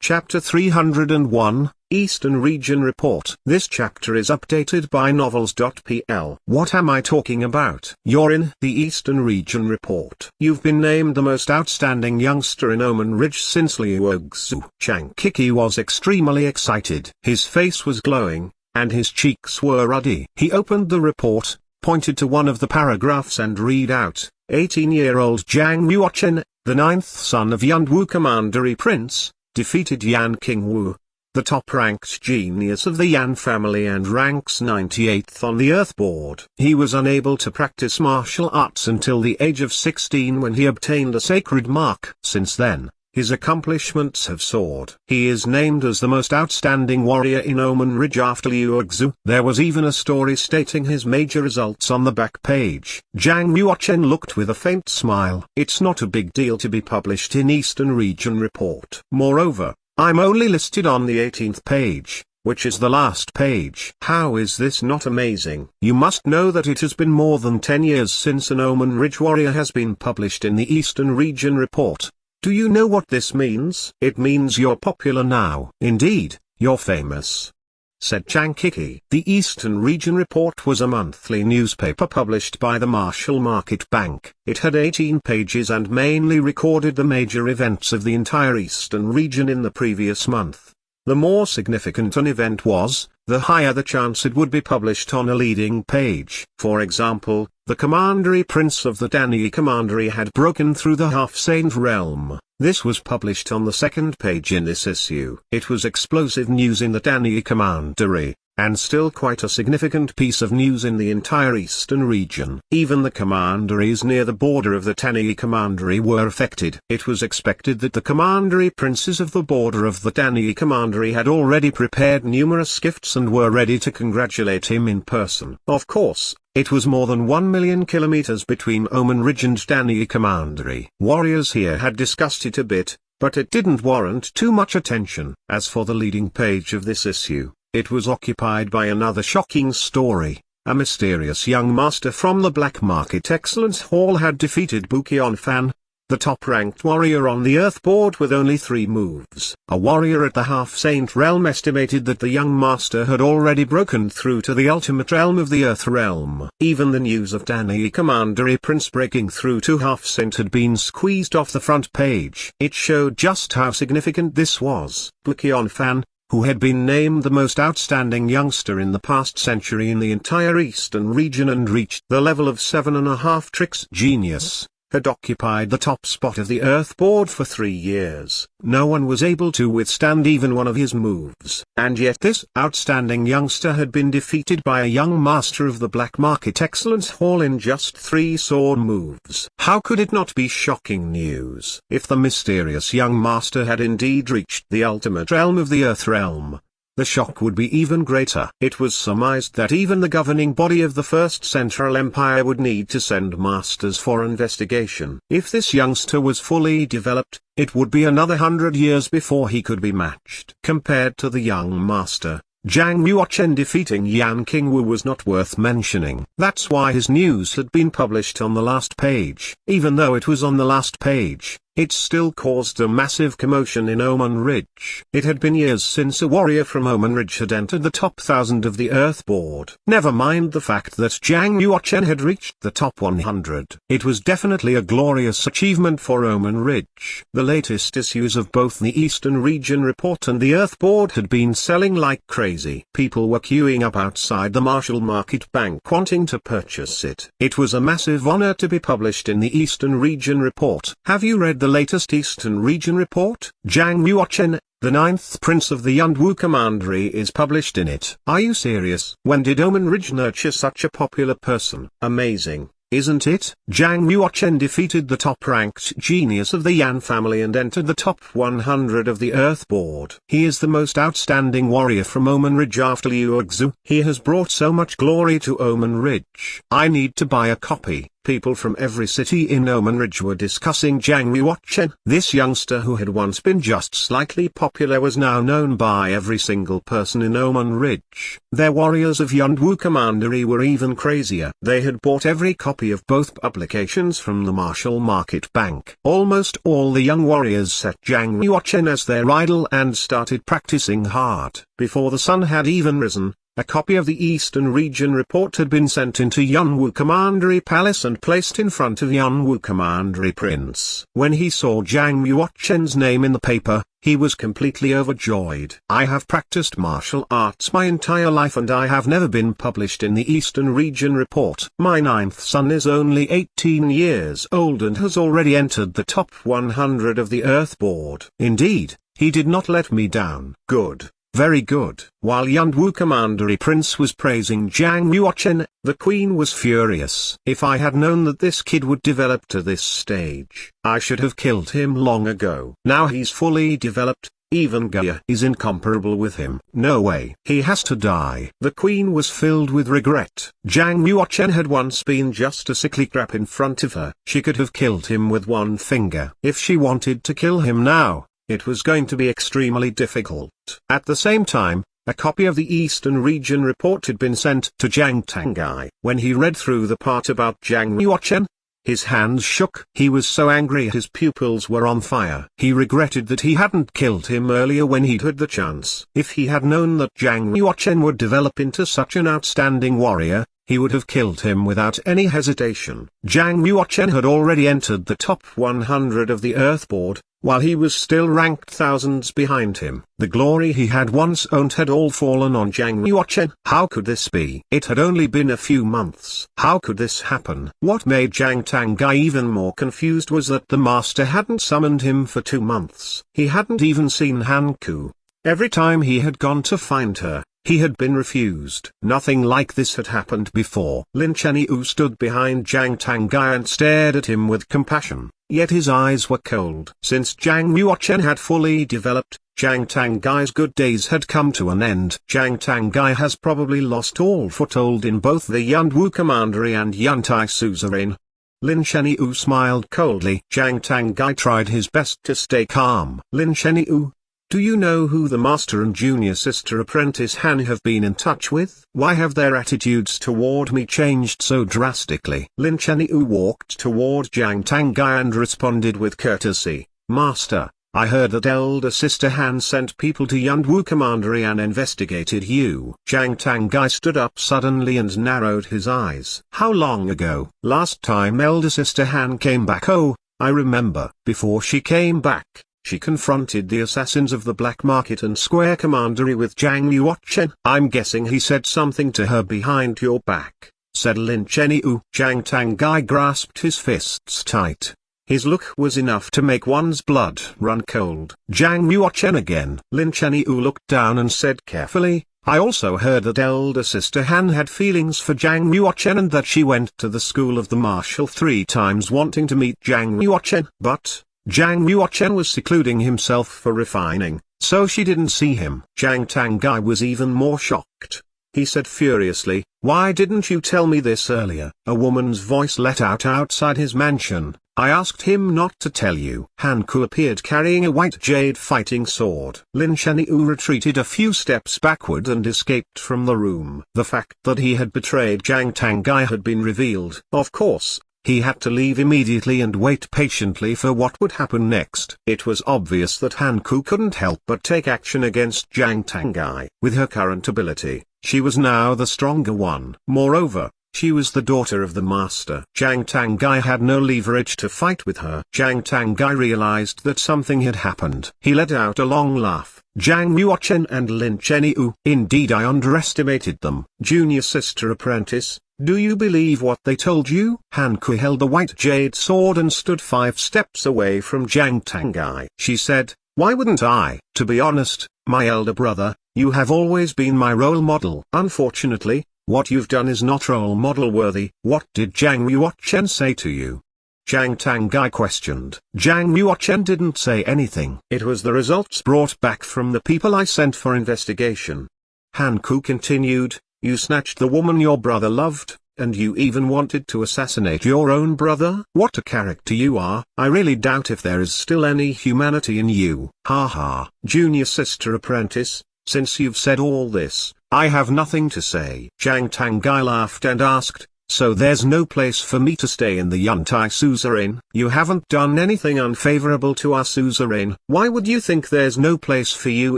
Chapter 301, Eastern Region Report. This chapter is updated by novels.pl. What am I talking about? You're in the Eastern Region Report. You've been named the most outstanding youngster in Omen Ridge since Liu Ogzu. Chankiki was extremely excited. His face was glowing, and his cheeks were ruddy. He opened the report, pointed to one of the paragraphs and read out, 18-year-old Jiang Yuochen, the ninth son of Yunwu Commandery Prince, defeated Yan Qingwu, the top-ranked genius of the Yan family and ranks 98th on the Earth board. He was unable to practice martial arts until the age of 16 when he obtained a sacred mark. Since then, his accomplishments have soared. He is named as the most outstanding warrior in Omen Ridge after Liu Ogzu. There was even a story stating his major results on the back page. Jiang Yuochen looked with a faint smile. It's not a big deal to be published in Eastern Region Report. Moreover, I'm only listed on the 18th page, which is the last page. How is this not amazing? You must know that it has been more than 10 years since an Omen Ridge warrior has been published in the Eastern Region Report. Do you know what this means? It means you're popular now. Indeed, you're famous, said Chankiki. The Eastern Region Report was a monthly newspaper published by the Marshall Market Bank. It had 18 pages and mainly recorded the major events of the entire Eastern region in the previous month. The more significant an event was, the higher the chance it would be published on a leading page. For example, the Commandery Prince of the Dani Commandery had broken through the Half-Saint realm. This was published on the second page in this issue. It was explosive news in the Dani Commandery, and still quite a significant piece of news in the entire Eastern region. Even the commanderies near the border of the Dani Commandery were affected. It was expected that the Commandery princes of the border of the Dani Commandery had already prepared numerous gifts and were ready to congratulate him in person. Of course, it was more than 1 million kilometers between Omen Ridge and Dani Commandery. Warriors here had discussed it a bit, but it didn't warrant too much attention. As for the leading page of this issue, it was occupied by another shocking story. A mysterious young master from the Black Market Excellence Hall had defeated Bukion Fan, the top-ranked warrior on the Earth board with only 3 moves. A warrior at the Half-Saint realm estimated that the young master had already broken through to the ultimate realm of the Earth realm. Even the news of Dani Commandery Prince breaking through to Half-Saint had been squeezed off the front page. It showed just how significant this was. Bukion Fan, who had been named the most outstanding youngster in the past century in the entire Eastern region and reached the level of 7.5 tricks genius, had occupied the top spot of the Earth board for 3 years. No one was able to withstand even one of his moves. And yet this outstanding youngster had been defeated by a young master of the Black Market Excellence Hall in just 3 sword moves. How could it not be shocking news? If the mysterious young master had indeed reached the ultimate realm of the Earth realm, the shock would be even greater. It was surmised that even the governing body of the First Central Empire would need to send masters for investigation. If this youngster was fully developed, it would be another 100 years before he could be matched. Compared to the young master, Jiang Yuochen defeating Yan Qingwu was not worth mentioning. That's why his news had been published on the last page. Even though it was on the last page, it still caused a massive commotion in Omen Ridge. It had been years since a warrior from Omen Ridge had entered the top 1,000 of the Earth board. Never mind the fact that Jiang Yuochen had reached the top 100. It was definitely a glorious achievement for Omen Ridge. The latest issues of both the Eastern Region Report and the Earth board had been selling like crazy. People were queuing up outside the Marshall Market Bank wanting to purchase it. It was a massive honor to be published in the Eastern Region Report. Have you read the latest Eastern Region Report? Jiang Yuochen, the 9th Prince of the Yunwu Commandery, is published in it. Are you serious? When did Omen Ridge nurture such a popular person? Amazing, isn't it? Jiang Yuochen defeated the top-ranked genius of the Yan family and entered the top 100 of the Earth board. He is the most outstanding warrior from Omen Ridge after Liu Ogzu. He has brought so much glory to Omen Ridge. I need to buy a copy. People from every city in Oman Ridge were discussing Jang Yuochen. This youngster who had once been just slightly popular was now known by every single person in Oman Ridge. Their warriors of Yunwu Commandery were even crazier. They had bought every copy of both publications from the Marshall Market Bank. Almost all the young warriors set Jang Yuochen as their idol and started practicing hard. Before the sun had even risen, a copy of the Eastern Region Report had been sent into Yunwu Commandery Palace and placed in front of Yunwu Commandery Prince. When he saw Jang Yuochen's name in the paper, he was completely overjoyed. I have practiced martial arts my entire life and I have never been published in the Eastern Region Report. My 9th son is only 18 years old and has already entered the top 100 of the Earth Board. Indeed, he did not let me down. Good. Very good. While Yunwu Commandery Prince was praising Jang Yuochen, the Queen was furious. If I had known that this kid would develop to this stage, I should have killed him long ago. Now he's fully developed, even Gaia is incomparable with him. No way. He has to die. The Queen was filled with regret. Jang Yuochen had once been just a sickly crap in front of her. She could have killed him with one finger. If she wanted to kill him now, it was going to be extremely difficult. At the same time, a copy of the Eastern Region Report had been sent to Jang Tangai. When he read through the part about Jang Yuochen, his hands shook. He was so angry his pupils were on fire. He regretted that he hadn't killed him earlier when he'd had the chance. If he had known that Jang Yuochen would develop into such an outstanding warrior, he would have killed him without any hesitation. Jang Yuochen had already entered the top 100 of the Earth Board, while he was still ranked thousands behind him. The glory he had once owned had all fallen on Jang Yuochen. How could this be? It had only been a few months. How could this happen? What made Jang Tangai even more confused was that the master hadn't summoned him for 2 months. He hadn't even seen Hanku. Every time he had gone to find her, he had been refused. Nothing like this had happened before. Lin Chenyu stood behind Jang Tangai and stared at him with compassion, yet his eyes were cold. Since Jang Yuochen had fully developed, Jang Tangai's good days had come to an end. Jang Tangai has probably lost all foothold in both the Yunwu Commandery and Yuntai Suzerain. Lin Chenyu smiled coldly. Jang Tangai tried his best to stay calm. Lin Chenyu, do you know who the master and junior sister apprentice Han have been in touch with? Why have their attitudes toward me changed so drastically? Lin Chenyu walked toward Jang Tangai and responded with courtesy. Master, I heard that elder sister Han sent people to Yunwu Commandery and investigated you. Jang Tangai stood up suddenly and narrowed his eyes. How long ago? Last time elder sister Han came back. Oh, I remember. Before she came back, she confronted the assassins of the Black Market and Square Commandery with Jang Yuochen. I'm guessing he said something to her behind your back, said Lin Chenyu. Jang Tangai grasped his fists tight. His look was enough to make one's blood run cold. Jang Yuochen again. Lin Chenyu looked down and said carefully, I also heard that elder sister Han had feelings for Jang Yuochen and that she went to the school of the marshal 3 times wanting to meet Jang Yuochen. But Jang Yuochen was secluding himself for refining, so she didn't see him. Jang Tangai was even more shocked. He said furiously, why didn't you tell me this earlier? A woman's voice let out outside his mansion. I asked him not to tell you. Hanku appeared carrying a white jade fighting sword. Lin Chenyu retreated a few steps backward and escaped from the room. The fact that he had betrayed Jang Tangai had been revealed. Of course, he had to leave immediately and wait patiently for what would happen next. It was obvious that Hanku couldn't help but take action against Jang Tangai. With her current ability, she was now the stronger one. Moreover, she was the daughter of the master. Jang Tangai had no leverage to fight with her. Jang Tangai realized that something had happened. He let out a long laugh. Jang Yuochen and Lin Chenyu. Indeed, I underestimated them. Junior sister apprentice, do you believe what they told you? Hanku held the white jade sword and stood 5 steps away from Jang Tangai. She said, why wouldn't I? To be honest, my elder brother, you have always been my role model. Unfortunately, what you've done is not role model worthy. What did Jang Yuochen say to you? Jang Tangai questioned. Jang Yuochen didn't say anything. It was the results brought back from the people I sent for investigation. Hanku continued, you snatched the woman your brother loved, And you even wanted to assassinate your own brother? What a character you are. I really doubt if there is still any humanity in you. Haha. Junior sister apprentice, since you've said all this, I have nothing to say. Jiang Tangai laughed and asked, so there's no place for me to stay in the Yantai Suzerain? You haven't done anything unfavorable to our suzerain. Why would you think there's no place for you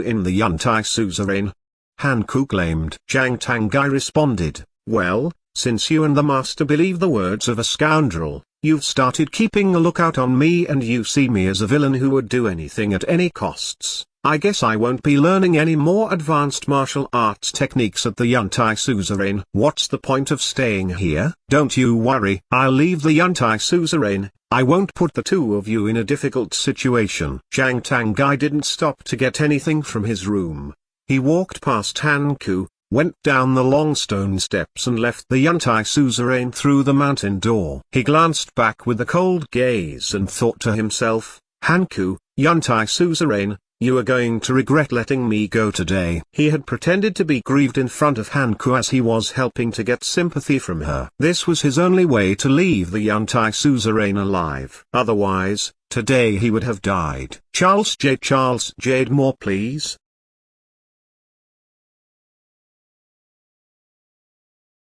in the Yantai Suzerain? Hanku claimed. Jiang Tangai responded, well, since you and the master believe the words of a scoundrel, you've started keeping a lookout on me and you see me as a villain who would do anything at any costs. I guess I won't be learning any more advanced martial arts techniques at the Yantai Suzerain. What's the point of staying here? Don't you worry, I'll leave the Yantai Suzerain. I won't put the two of you in a difficult situation. Jiang Tangai didn't stop to get anything from his room. He walked past Hanku, went down the long stone steps and left the Yantai Suzerain through the mountain door. He glanced back with a cold gaze and thought to himself, Hanku, Yantai Suzerain, you are going to regret letting me go today. He had pretended to be grieved in front of Hanku as he was helping to get sympathy from her. This was his only way to leave the Yantai Suzerain alive. Otherwise, today he would have died. Charles Jade, more please.